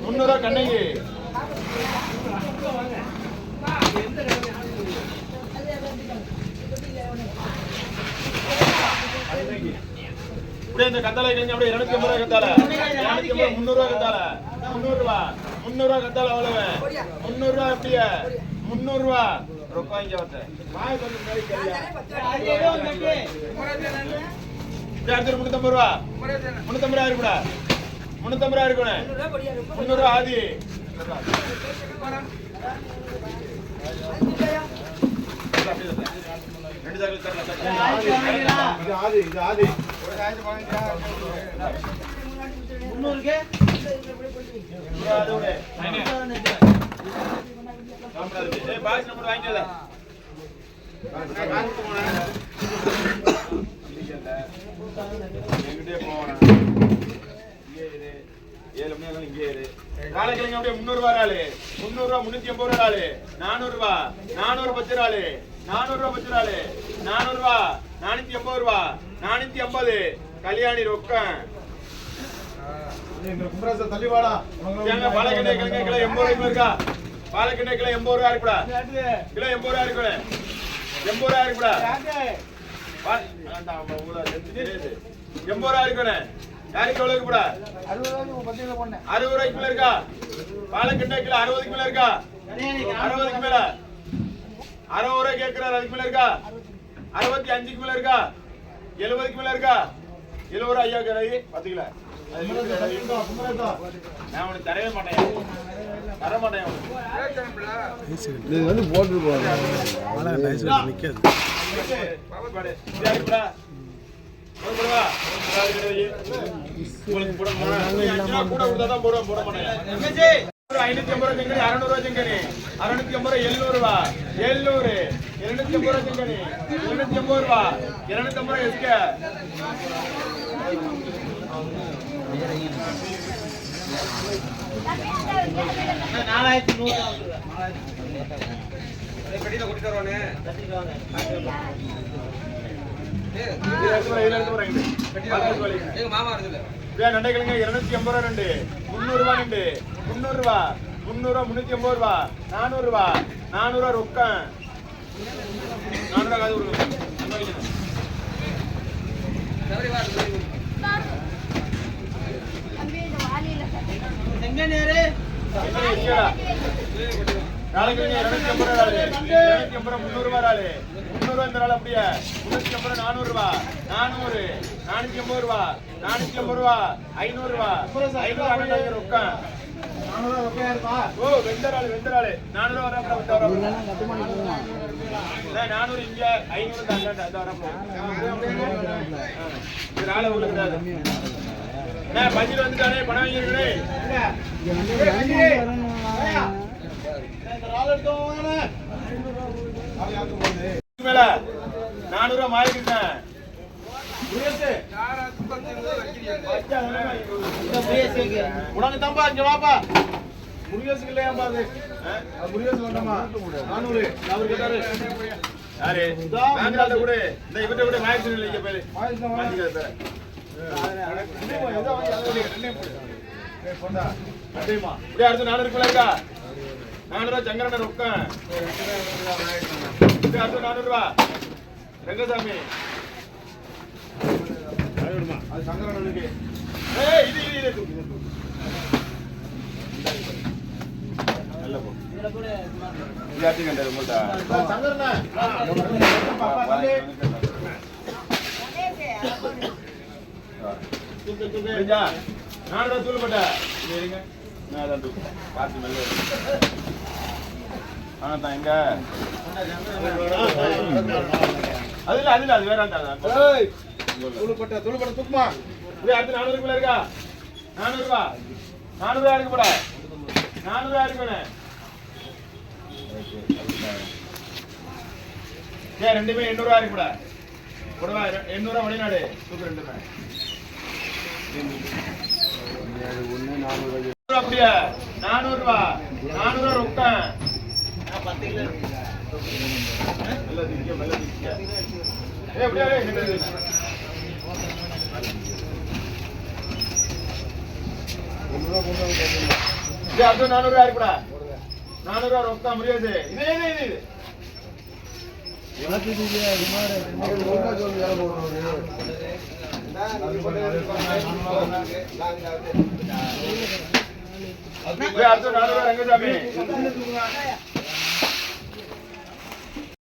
300 கண்ணகி. இப்படியே இந்த கத்தாழை கிழங்கு அப்படியே 250 கத்தாழை. 250 300 கத்தாழை. 300 ரூபாய். 300 கத்தாழை எவ்வளவு? 300 அப்படியே 300 ரொக்கம் இங்க வந்து. வாய் கொஞ்சம் கறி கறியா. அடுத்து 350 350 இருக்குடா. 350 இருக்கணும். 300 ஆதி. ரெண்டு சாக்கில் தரலாம். இது ஆதி இது ஆதி. ஒரு சாய்ஸ் வாங்கிட்டா 300க்கு அதோட ஏய் பாக்ஸ் நம்பர் வாங்கிடல. எங்கிட்டே போவானா இங்கே இரு 7 மணி ஆகும் இங்கே இரு. காலைக்கிழங்கு அப்படியே 300 ரூபாய் ஆளு. 300 ரூபாய் 380 ரூபாய் ஆளு. 400 ரூபாய் 400 பத்து ஆளு. 400 ரூபாய் பத்து ஆளு. 400 ரூபாய் 480 ரூபாய் 450 கல்யாணி ரொக்கம். எங்க கும்பராச தள்ளிவாடா. எங்க பாலக்கண்ணே கிழங்கு கிலோ 80 ரூபாய்க்கு இருக்கா? பாலக்கண்ணே கிலோ 80 ரூபாய் இருக்குடா. கிலோ 80 ரூபாய் இருக்குடா. 80 ரூபாய் இருக்குடா. அந்த உங்கள தெரியுது 80 ரூபாய் இருக்குடா. யாருக்கு எவ்வளவு இருக்குடா? 60 ரூபாய்க்கு மேல இருக்கா? பாலக்கண்ணே கிலோ 60க்கு மேல இருக்கா? 60க்கு மேல 60 ரூபாய் கேக்குறாரு. அதுக்கு மேல இருக்கா? 65க்கு மேல இருக்கா? 70க்கு மேல இருக்கா? 70 ரூபாய் ஐயா கரை 10 கிலோ. நான் உனக்கு தரவே மாட்டேன். தர மாட்டேன். இது வந்து போட்டு போவாங்க. நிக்காது. உங்களுக்கு போட மாட்டேன். கூட கொடுத்தாதான் போடுவேன். போட மாட்டேன். 550 ரூபாய் செங்கனி. 600 ரூபாய் செங்கனி. 650 700 ரூபாய். 700 250 ரூபாய் செங்கனி. 250 ரூபாய். 250 ரூபாய் எஸ்கே. நண்டைக்கிழங்கு 280 ரூபாய் ரெண்டு. 300 ரூபாய் ரெண்டு. 300 ரூபாய் 300 ரூபாய் 380 ரூபாய். 400 ரூபாய் 400 ரூபாய் ரொக்கம். 400 ரூபாய் கொடுங்க. நாளைக்கு 250 ரூபாய் 300 ரூபாய் 300 ரூபாய் இந்த நாள் அப்படியே 350 400 ரூபாய் 400 450 ரூபாய் 450 ரூபாய் 500 ரூபாய் 500 ரொக்கம். 400 ரூபாய் இருக்கா? ஓ வெந்தராளு 400 ரூபாய் வரப்ப வர. 400 இங்க 500 தாங்க அந்த வரப்போ. இது நாளை உள்ளது. நான் பஞ்சில வந்துட்டானே பணம் வாங்கிருக்கே. மேல 400 ரூபாய் மாறிக்கிட்டேன். உனக்கு தம்பா இங்க வாப்பா. முருகேசுக்கு இல்லையா பாது? முருகேசு வேண்டாமா? 400 அவர் கேட்டாரு. யாரு? பேங்கால கூட இந்த இவட்ட கூட மாயிச்சு இல்ல இங்க பேரு. மாத்திக்காத. ஏதோ ரெண்டே போடு. ஏய் போடா. அடேமா. இப்படி அடுத்து 400 ரூபாய் இருக்கா? 400 ரூபாய் சங்கரன ரொக்கம். இப்படி அடுத்து 400 ரூபாய். ரங்கசாமி. ஐயோமா. அது சங்கரனனுக்கு. ஏய் இது நல்ல போ. இதுல கூட யாத்தி கண்டது உங்கள்ட்ட. சங்கரன. பாப்பா தம்பி. புரிஞ்சா? 400 ரூபாய் தூள் போட்ட. இங்க இருங்க. நான் தான் தூக்கு. பாத்து மெல்ல. ஆனா எங்க? அதுல அது வேற ஆண்டா. ஏய் தூள் போட்ட தூக்குமா. இது அடுத்து 400 ரூபாய் இருக்கா? 400 ரூபாய். 400 ரூபாய் இருக்கு போடா. 400 ரூபாய் இருக்குனே. ஏய் ரெண்டுமே 800 ரூபாய் இருக்கு போடா. போடவா 800 ரூபாய் வெளிநாடு. தூக்கு ரெண்டுமே. அப்படியே 400 ரூபாய் 400 ரூபாய் ரொக்கம். 10 கிலோ மெல்ல திக்க. ஏய் அப்படியே நின்னுது. ரூபாய் கொண்டு வந்து ಅದು 400 ಯಾರು ಕೂಡ 400 ರೊಕ್ಕ ಮುರಿಯೋದು ಇದೆ ಅದು 400 ರಂಗಸ್ವಾಮಿ